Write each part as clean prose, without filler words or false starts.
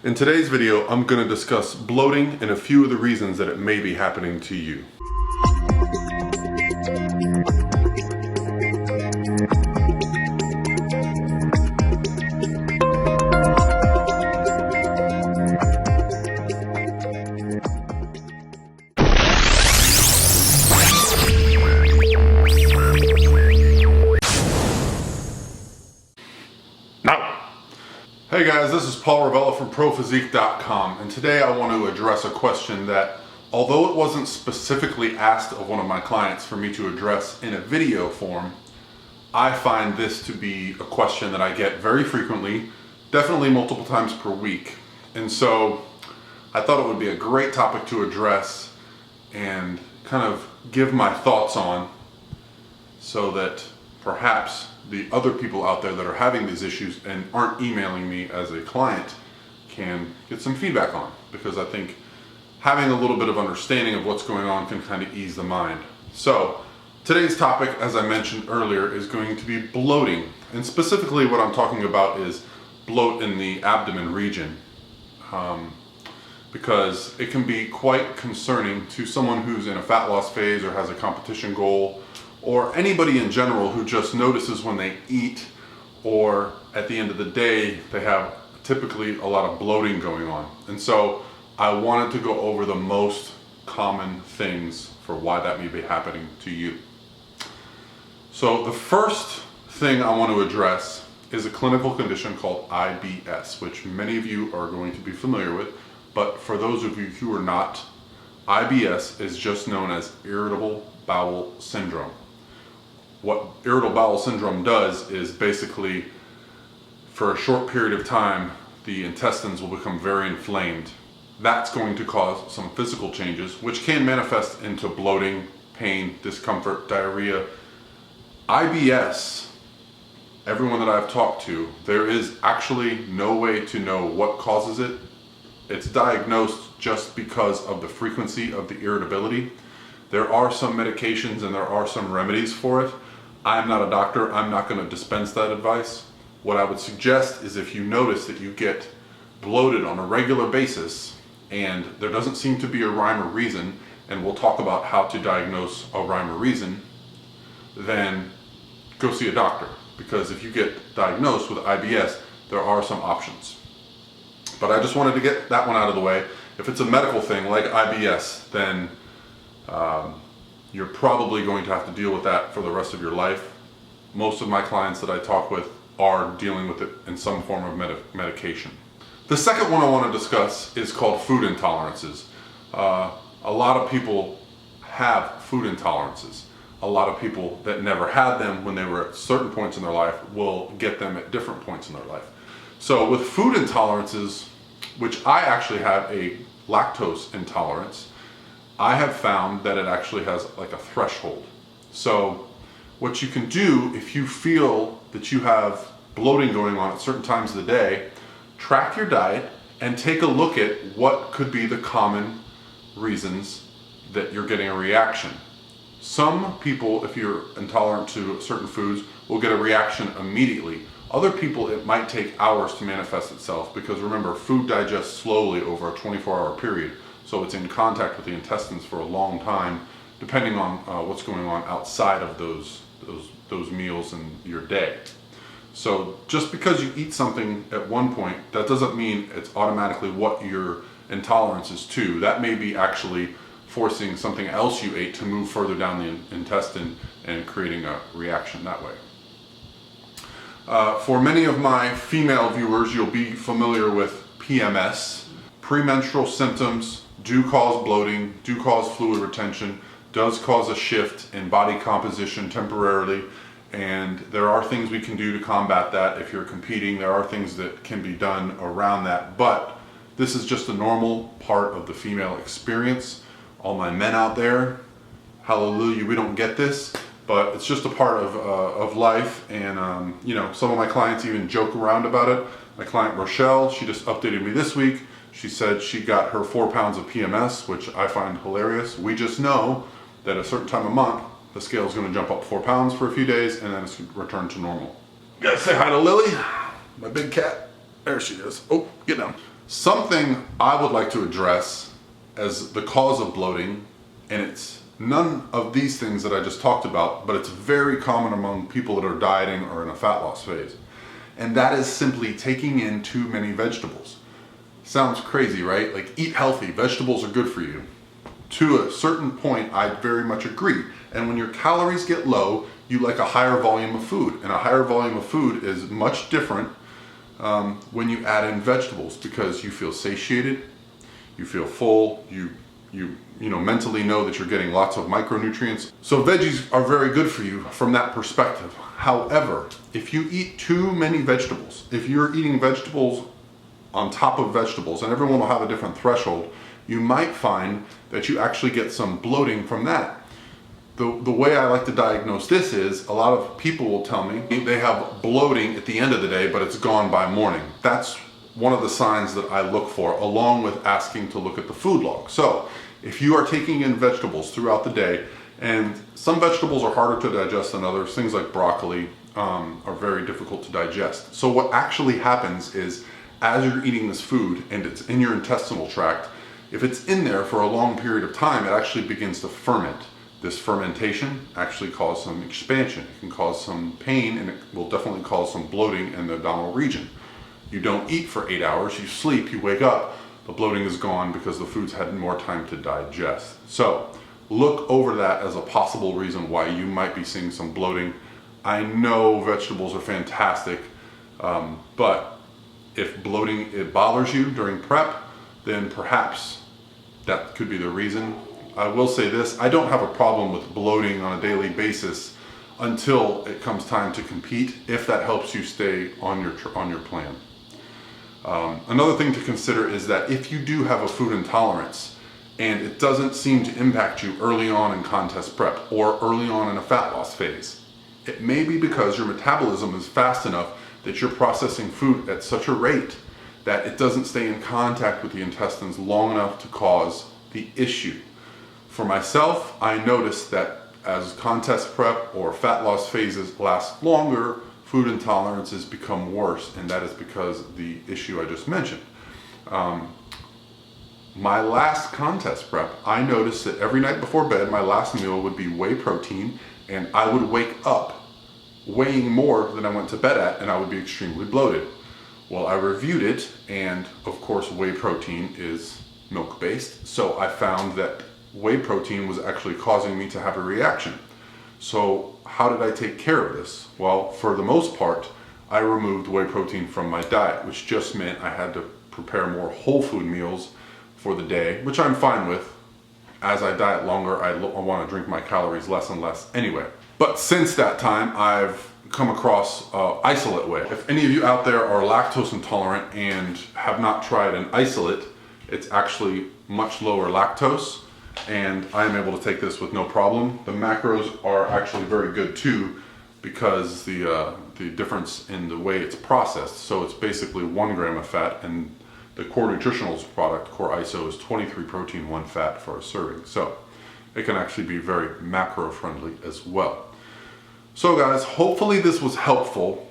In today's video, I'm going to discuss bloating and a few of the reasons that it may be happening to you. Hey guys, this is Paul Revelia from ProPhysique.com, and today I want to address a question that, although it wasn't specifically asked of one of my clients for me to address in a video form, I find this to be a question that I get very frequently, definitely multiple times per week. And so I thought it would be a great topic to address and kind of give my thoughts on, so that perhaps the other people out there that are having these issues and aren't emailing me as a client can get some feedback on, because I think having a little bit of understanding of what's going on can kind of ease the mind. So today's topic, as I mentioned earlier, is going to be bloating, and specifically what I'm talking about is bloat in the abdomen region, because it can be quite concerning to someone who's in a fat loss phase or has a competition goal, or anybody in general who just notices when they eat, or at the end of the day they have typically a lot of bloating going on. And so I wanted to go over the most common things for why that may be happening to you. So the first thing I want to address is a clinical condition called IBS, which many of you are going to be familiar with, but for those of you who are not, IBS is just known as Irritable Bowel Syndrome. What irritable bowel syndrome does is basically, for a short period of time, the intestines will become very inflamed. That's going to cause some physical changes, which can manifest into bloating, pain, discomfort, diarrhea. IBS, everyone that I've talked to, there is actually no way to know what causes it. It's diagnosed just because of the frequency of the irritability. There are some medications and there are some remedies for it. I'm not a doctor, I'm not going to dispense that advice. What I would suggest is, if you notice that you get bloated on a regular basis and there doesn't seem to be a rhyme or reason, and we'll talk about how to diagnose a rhyme or reason, then go see a doctor. Because if you get diagnosed with IBS, there are some options. But I just wanted to get that one out of the way. If it's a medical thing like IBS, then you're probably going to have to deal with that for the rest of your life. Most of my clients that I talk with are dealing with it in some form of medication. The second one I want to discuss is called food intolerances. A lot of people have food intolerances. A lot of people that never had them when they were at certain points in their life will get them at different points in their life. So with food intolerances, which I actually have a lactose intolerance, I have found that it actually has like a threshold. So what you can do, if you feel that you have bloating going on at certain times of the day, track your diet and take a look at what could be the common reasons that you're getting a reaction. Some people, if you're intolerant to certain foods, will get a reaction immediately. Other people, it might take hours to manifest itself, because remember, food digests slowly over a 24-hour period. So it's in contact with the intestines for a long time, depending on what's going on outside of those meals in your day. So just because you eat something at one point, that doesn't mean it's automatically what your intolerance is to. That may be actually forcing something else you ate to move further down the intestine and creating a reaction that way. For many of my female viewers, you'll be familiar with PMS. Premenstrual symptoms do cause bloating, do cause fluid retention, does cause a shift in body composition temporarily, and there are things we can do to combat that. If you're competing, there are things that can be done around that, but this is just a normal part of the female experience. All my men out there, hallelujah, we don't get this, but it's just a part of life. And you know, some of my clients even joke around about it. My client Rochelle, she just updated me this week. She said she got her 4 pounds of PMS, which I find hilarious. We just know that at a certain time of month, the scale is going to jump up 4 pounds for a few days, and then it's returned to normal. You gotta say hi to Lily, my big cat. There she is. Oh, get down. Something I would like to address as the cause of bloating, and it's none of these things that I just talked about, but it's very common among people that are dieting or in a fat loss phase. And that is simply taking in too many vegetables. Sounds crazy, right? Like, eat healthy, vegetables are good for you. To a certain point, I very much agree. And when your calories get low, you like a higher volume of food. And a higher volume of food is much different when you add in vegetables, because you feel satiated, you feel full, you mentally know that you're getting lots of micronutrients. So veggies are very good for you from that perspective. However, if you eat too many vegetables, if you're eating vegetables on top of vegetables, and everyone will have a different threshold, you might find that you actually get some bloating from that. The way I like to diagnose this is, a lot of people will tell me they have bloating at the end of the day, but it's gone by morning. That's one of the signs that I look for, along with asking to look at the food log. So if you are taking in vegetables throughout the day, and some vegetables are harder to digest than others, things like broccoli are very difficult to digest. So what actually happens is, as you're eating this food and it's in your intestinal tract, if it's in there for a long period of time, it actually begins to ferment. This fermentation actually causes some expansion. It can cause some pain, and it will definitely cause some bloating in the abdominal region. You don't eat for 8 hours, you sleep, you wake up, the bloating is gone because the food's had more time to digest. So look over that as a possible reason why you might be seeing some bloating. I know vegetables are fantastic, but if bloating, it bothers you during prep, then perhaps that could be the reason. I will say this, I don't have a problem with bloating on a daily basis until it comes time to compete, if that helps you stay on your plan. Another thing to consider is that if you do have a food intolerance and it doesn't seem to impact you early on in contest prep or early on in a fat loss phase, it may be because your metabolism is fast enough that you're processing food at such a rate that it doesn't stay in contact with the intestines long enough to cause the issue. For myself, I noticed that as contest prep or fat loss phases last longer, food intolerances become worse, and that is because of the issue I just mentioned. My last contest prep, I noticed that every night before bed, my last meal would be whey protein, and I would wake up weighing more than I went to bed at, and I would be extremely bloated. Well, I reviewed it, and of course whey protein is milk-based, so I found that whey protein was actually causing me to have a reaction. So how did I take care of this? Well, for the most part, I removed whey protein from my diet, which just meant I had to prepare more whole food meals for the day, which I'm fine with. As I diet longer, I want to drink my calories less and less anyway. But since that time, I've come across isolate whey. If any of you out there are lactose intolerant and have not tried an isolate, it's actually much lower lactose, and I am able to take this with no problem. The macros are actually very good too, because the difference in the way it's processed. So it's basically 1 gram of fat, and the Core Nutritionals product, Core ISO, is 23 protein, 1 fat for a serving. So it can actually be very macro friendly as well. So guys, hopefully this was helpful.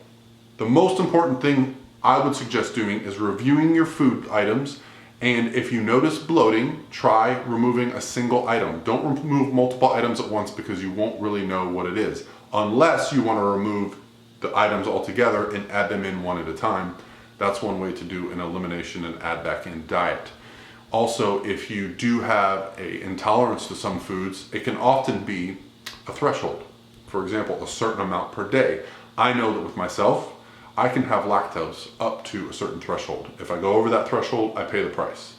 The most important thing I would suggest doing is reviewing your food items. And if you notice bloating, try removing a single item. Don't remove multiple items at once, because you won't really know what it is, unless you want to remove the items altogether and add them in one at a time. That's one way to do an elimination and add back in diet. Also, if you do have an intolerance to some foods, it can often be a threshold. For example, a certain amount per day. I know that with myself, I can have lactose up to a certain threshold. If I go over that threshold, I pay the price.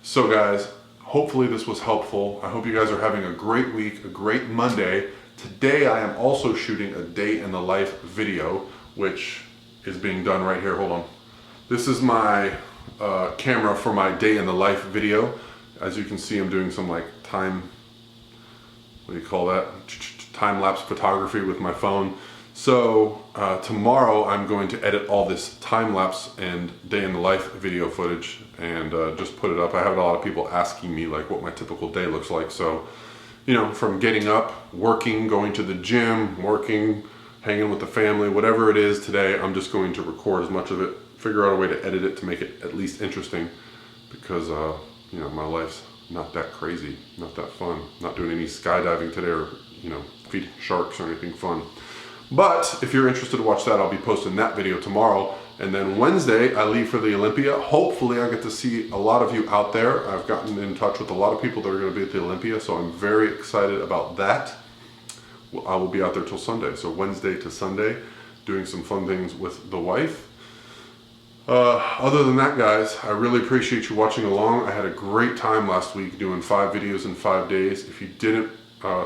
So guys, hopefully this was helpful. I hope you guys are having a great week, a great Monday. Today I am also shooting a day in the life video, which is being done right here. Hold on. This is my camera for my day in the life video. As you can see, I'm doing some like time, what do you call that? Time-lapse photography with my phone. So tomorrow I'm going to edit all this time-lapse and day in the life video footage and just put it up. I have a lot of people asking me like what my typical day looks like. So, you know, from getting up, working, going to the gym, working, hanging with the family, whatever it is today, I'm just going to record as much of it figure out a way to edit it to make it at least interesting, because you know, my life's not that crazy, not that fun. Not doing any skydiving today, or you know, feeding sharks or anything fun. But if you're interested to watch that, I'll be posting that video tomorrow. And then Wednesday, I leave for the Olympia. Hopefully I get to see a lot of you out there. I've gotten in touch with a lot of people that are going to be at the Olympia, so I'm very excited about that. I will be out there till Sunday. So Wednesday to Sunday, doing some fun things with the wife. Other than that, guys, I really appreciate you watching along. I had a great time last week doing 5 videos in 5 days. If you didn't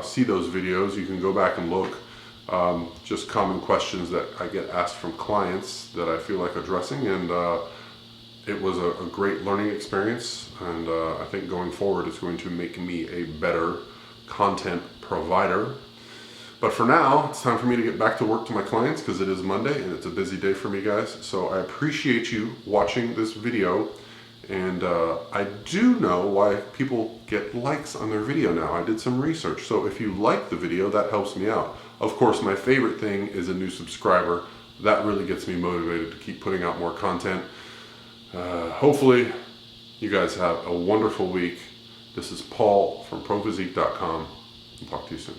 see those videos, you can go back and look. Just common questions that I get asked from clients that I feel like addressing, and it was a great learning experience, and I think going forward it's going to make me a better content provider. But for now, it's time for me to get back to work to my clients, because it is Monday and it's a busy day for me, guys. So I appreciate you watching this video, and I do know why people get likes on their video now. I did some research, so if you like the video, that helps me out. Of course, my favorite thing is a new subscriber. That really gets me motivated to keep putting out more content. Hopefully, you guys have a wonderful week. This is Paul from ProPhysique.com. I'll talk to you soon.